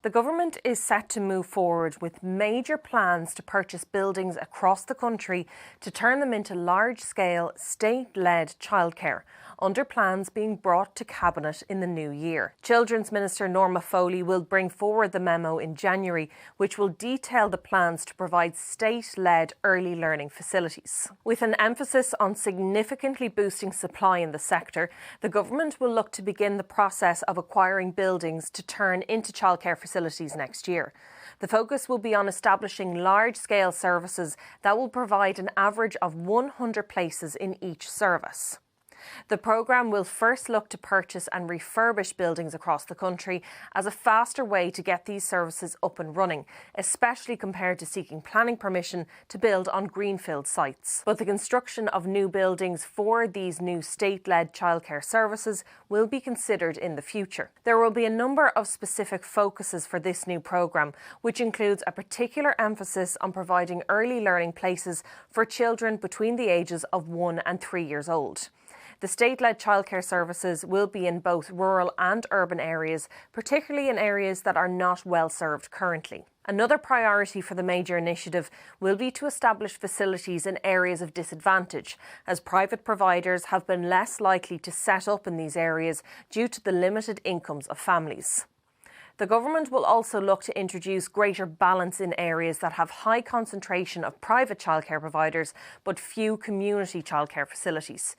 The government is set to move forward with major plans to purchase buildings across the country to turn them into large-scale, state-led childcare, under plans being brought to Cabinet in the new year. Children's Minister Norma Foley will bring forward the memo in January, which will detail the plans to provide state-led early learning facilities. With an emphasis on significantly boosting supply in the sector, the government will look to begin the process of acquiring buildings to turn into childcare facilities next year. The focus will be on establishing large-scale services that will provide an average of 100 places in each service. The programme will first look to purchase and refurbish buildings across the country as a faster way to get these services up and running, especially compared to seeking planning permission to build on greenfield sites. But the construction of new buildings for these new state-led childcare services will be considered in the future. There will be a number of specific focuses for this new programme, which includes a particular emphasis on providing early learning places for children between the ages of 1 and 3 years old. The state-led childcare services will be in both rural and urban areas, particularly in areas that are not well served currently. Another priority for the major initiative will be to establish facilities in areas of disadvantage, as private providers have been less likely to set up in these areas due to the limited incomes of families. The government will also look to introduce greater balance in areas that have high concentration of private childcare providers but few community childcare facilities.